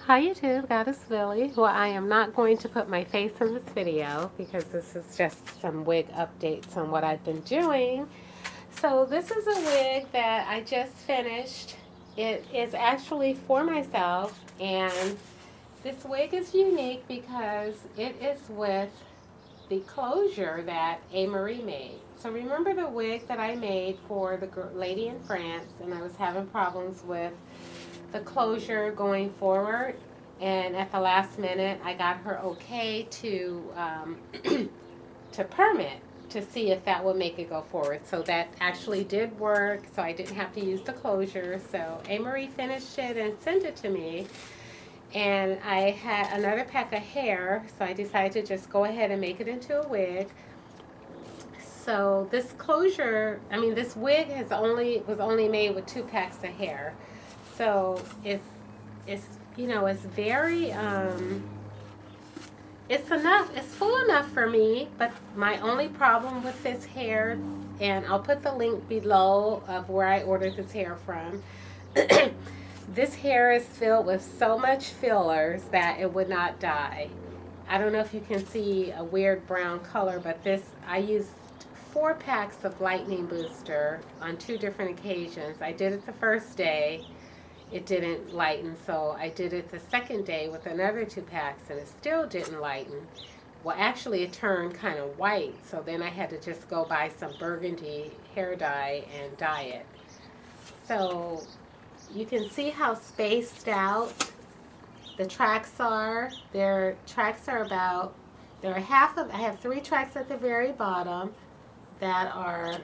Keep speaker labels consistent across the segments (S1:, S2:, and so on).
S1: Hi YouTube, Goddess Lily. Well, I am not going to put my face in this video because this is just some wig updates on what I've been doing. So this is a wig that I just finished. It is actually for myself, and this wig is unique because it is with the closure that A. Marie made. So remember the wig that I made for the lady in France, and I was having problems with the closure going forward, and at the last minute I got her okay to to permit to see if that would make it go forward. So that actually did work, so I didn't have to use the closure. So A. Marie finished it and sent it to me, and I had another pack of hair, so I decided to just go ahead and make it into a wig. So this closure, this wig was only made with 2 packs of hair. So it's very it's full enough for me, but my only problem with this hair, and I'll put the link below of where I ordered this hair from. This hair is filled with so much fillers that it would not dye. I don't know if you can see a weird brown color, but I used 4 packs of lightning booster on 2 different occasions. I did it the first day. It didn't lighten, so I did it the second day with another 2 packs, and it still didn't lighten. Well, actually it turned kind of white, so then I had to just go buy some burgundy hair dye and dye it. So you can see how spaced out the tracks are. I have 3 tracks at the very bottom that are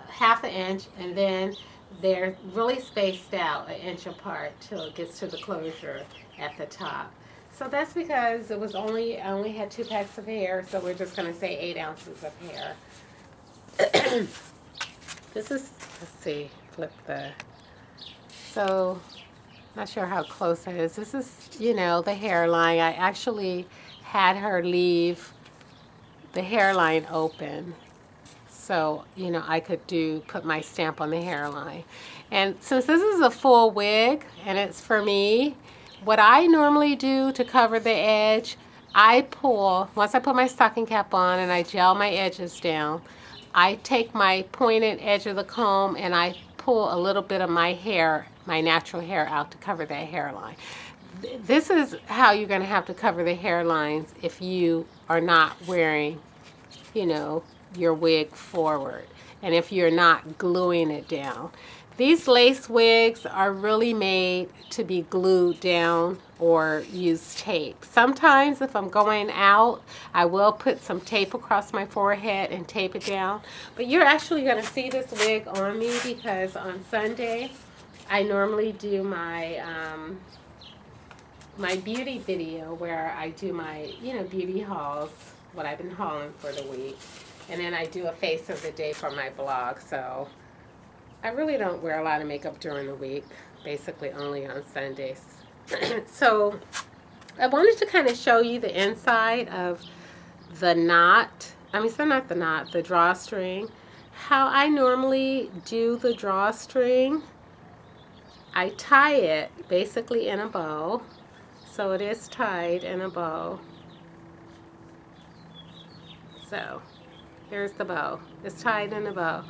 S1: half an inch, and then they're really spaced out an inch apart till it gets to the closure at the top. So that's because I only had 2 packs of hair, so we're just going to say 8 ounces of hair. This is, let's see, so not sure how close that is. This is, the hairline. I actually had her leave the hairline open, so I could put my stamp on the hairline. And since this is a full wig and it's for me, what I normally do to cover the edge, once I put my stocking cap on and I gel my edges down, I take my pointed edge of the comb and I pull a little bit of my hair, my natural hair, out to cover that hairline. This is how you're going to have to cover the hairlines if you are not wearing, your wig forward, and if you're not gluing it down. These lace wigs are really made to be glued down or use tape. Sometimes if I'm going out, I will put some tape across my forehead and tape it down. But you're actually going to see this wig on me because on Sunday I normally do my my beauty video where I do my beauty hauls, what I've been hauling for the week. And then I do a face of the day for my blog. So I really don't wear a lot of makeup during the week, basically only on Sundays. So I wanted to kind of show you the inside of the knot. The drawstring. How I normally do the drawstring. I tie it basically in a bow. So it is tied in a bow. So here's the bow. It's tied in a bow.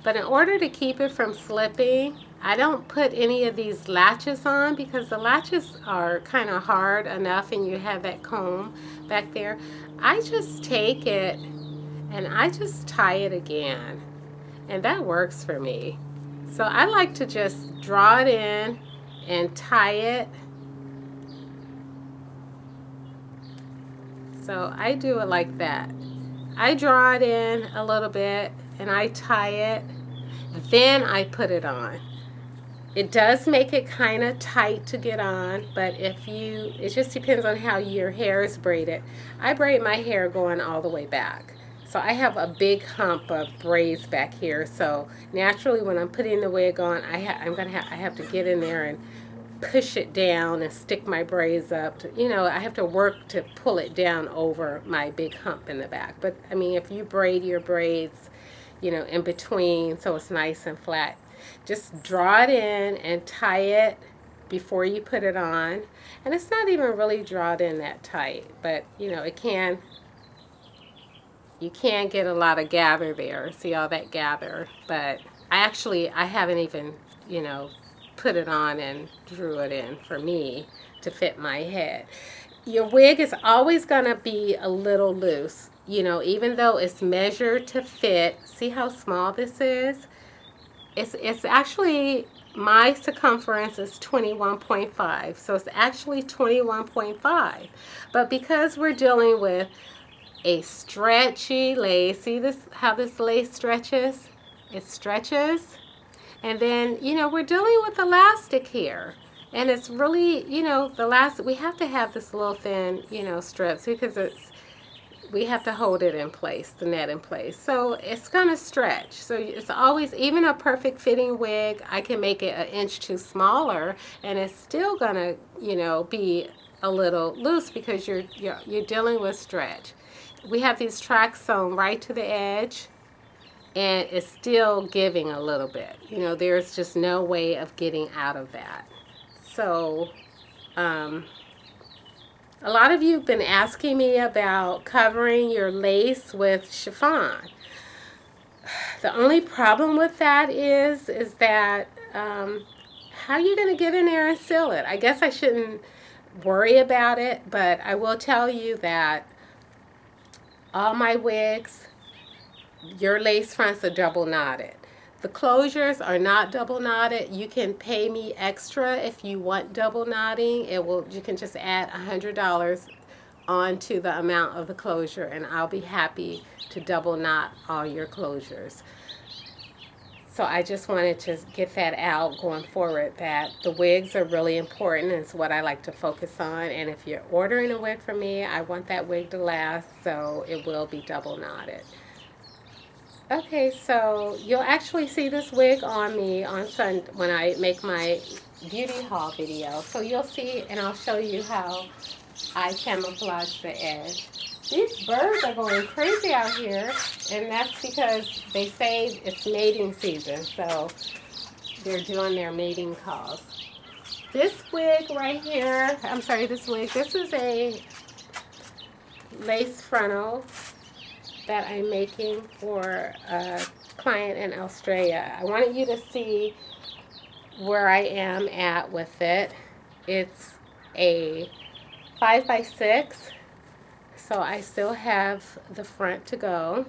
S1: But in order to keep it from slipping, I don't put any of these latches on because the latches are kind of hard enough and you have that comb back there. I just take it and I just tie it again. And that works for me. So I like to just draw it in and tie it. So I do it like that. I draw it in a little bit and I tie it, then I put it on. It does make it kind of tight to get on, but it just depends on how your hair is braided. I braid my hair going all the way back. So I have a big hump of braids back here. So naturally when I'm putting the wig on, I have to get in there and push it down and stick my braids up. I have to work to pull it down over my big hump in the back. But if you braid your braids, in between so it's nice and flat, just draw it in and tie it before you put it on. And it's not even really drawn in that tight, but you know, you can get a lot of gather there. See all that gather? But I haven't even, you know, put it on and drew it in for me to fit my head. Your wig is always going to be a little loose, you know, even though it's measured to fit. See how small this is? It's actually, my circumference is 21.5, so it's actually 21.5. But because we're dealing with a stretchy lace, see this, how this lace stretches? It stretches. And then, you know, we're dealing with elastic here. And it's really, you know, we have to have this little thin, you know, strips because we have to hold it in place, the net in place. So it's gonna stretch. So it's always, even a perfect fitting wig, I can make it 1 inch too smaller and it's still gonna, you know, be a little loose because you're dealing with stretch. We have these tracks sewn right to the edge, and it's still giving a little bit. You know, there's just no way of getting out of that. So, a lot of you have been asking me about covering your lace with chiffon. The only problem with that is that how are you going to get in there and seal it? I guess I shouldn't worry about it, but I will tell you that all my wigs, your lace fronts are double knotted. The closures are not double knotted. You can pay me extra if you want double knotting. You can just add $100 onto the amount of the closure and I'll be happy to double knot all your closures. So I just wanted to get that out going forward, that the wigs are really important. It's what I like to focus on. And if you're ordering a wig from me, I want that wig to last, so it will be double knotted. Okay, so you'll actually see this wig on me on Sunday when I make my beauty haul video. So you'll see, and I'll show you how I camouflage the edge. These birds are going crazy out here, and that's because they say it's mating season, so they're doing their mating calls. This wig right here, this is a lace frontal that I'm making for a client in Australia. I wanted you to see where I am at with it. It's a 5x6, so I still have the front to go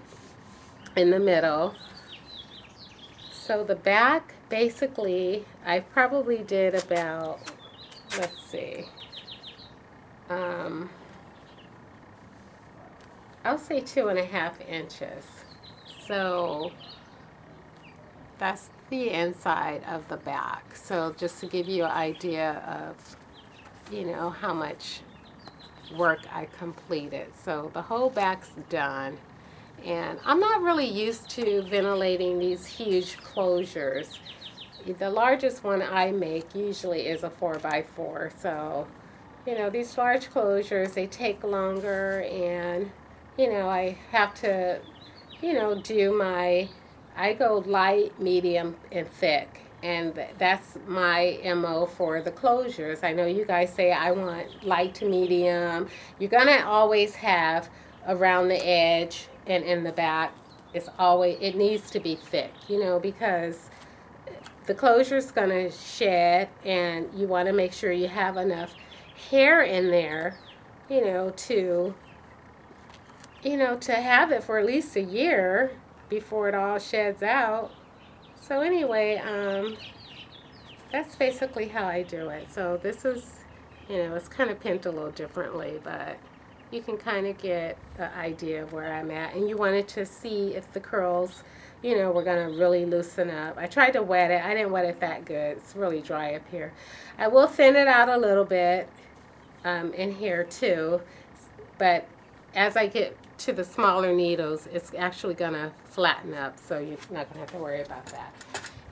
S1: in the middle. So the back, basically, I probably did about, let's see, I'll say 2.5 inches. So that's the inside of the back. So just to give you an idea of, you know, how much work I completed. So the whole back's done. And I'm not really used to ventilating these huge closures. The largest one I make usually is a 4x4. So, you know, these large closures, they take longer, and you know, I have to, you know, I go light, medium, and thick. And that's my MO for the closures. I know you guys say I want light to medium. You're going to always have around the edge and in the back, it needs to be thick, you know, because the closure's going to shed, and you want to make sure you have enough hair in there, you know, to have it for at least a year before it all sheds out. So anyway, that's basically how I do it. So this is, you know, it's kind of pinned a little differently, but you can kind of get the idea of where I'm at. And you wanted to see if the curls, you know, were going to really loosen up. I tried to wet it. I didn't wet it that good. It's really dry up here. I will thin it out a little bit in here too, but as I get to the smaller needles, it's actually going to flatten up, so you're not going to have to worry about that.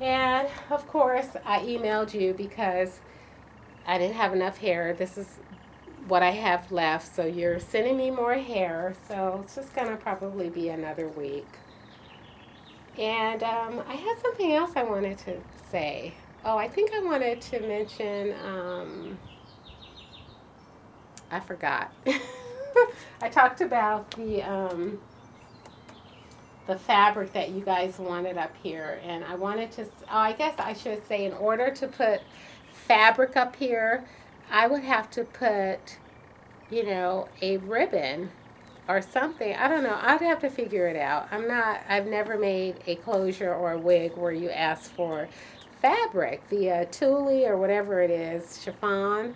S1: And of course, I emailed you because I didn't have enough hair. This is what I have left, so you're sending me more hair, so it's just going to probably be another week. And I had something else I wanted to say. Oh, I think I wanted to mention, I forgot. I talked about the fabric that you guys wanted up here, and I wanted to, oh, I guess I should say, in order to put fabric up here, I would have to put, you know, a ribbon or something. I don't know. I'd have to figure it out. I've never made a closure or a wig where you ask for fabric, the tulle or whatever it is, chiffon,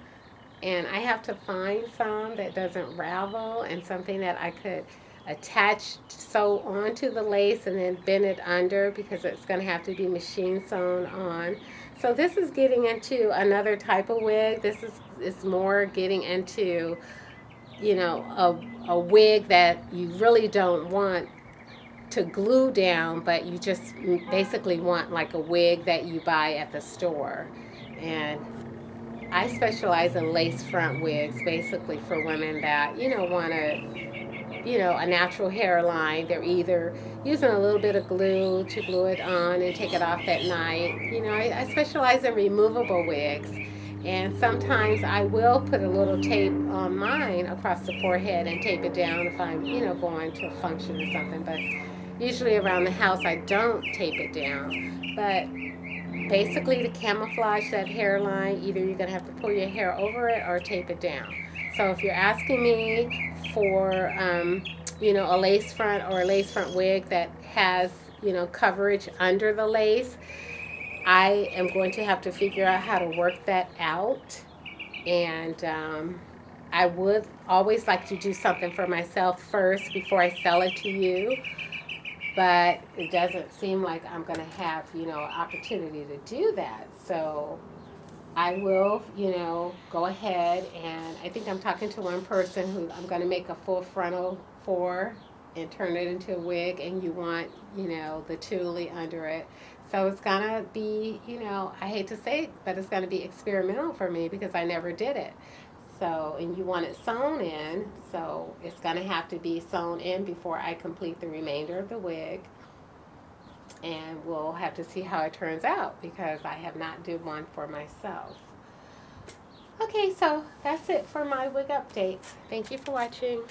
S1: and I have to find some that doesn't ravel and something that I could attach, sew onto the lace and then bend it under, because it's going to have to be machine sewn on. So this is getting into another type of wig. This is more getting into, you know, a wig that you really don't want to glue down, but you just basically want like a wig that you buy at the store. And I specialize in lace front wigs, basically for women that, you know, want a natural hairline. They're either using a little bit of glue to glue it on and take it off at night. You know, I specialize in removable wigs. And sometimes I will put a little tape on mine across the forehead and tape it down if I'm, you know, going to a function or something. But usually around the house, I don't tape it down. But basically, to camouflage that hairline, either you're going to have to pull your hair over it or tape it down. So if you're asking me for, you know, a lace front or a lace front wig that has, you know, coverage under the lace, I am going to have to figure out how to work that out. And I would always like to do something for myself first before I sell it to you. But it doesn't seem like I'm going to have, you know, opportunity to do that. So I will, you know, go ahead, and I think I'm talking to one person who I'm going to make a full frontal for and turn it into a wig, and you want, you know, the tulle under it. So it's going to be, you know, I hate to say it, but it's going to be experimental for me because I never did it. So, and you want it sewn in, so it's going to have to be sewn in before I complete the remainder of the wig. And we'll have to see how it turns out because I have not did one for myself. Okay, so that's it for my wig updates. Thank you for watching.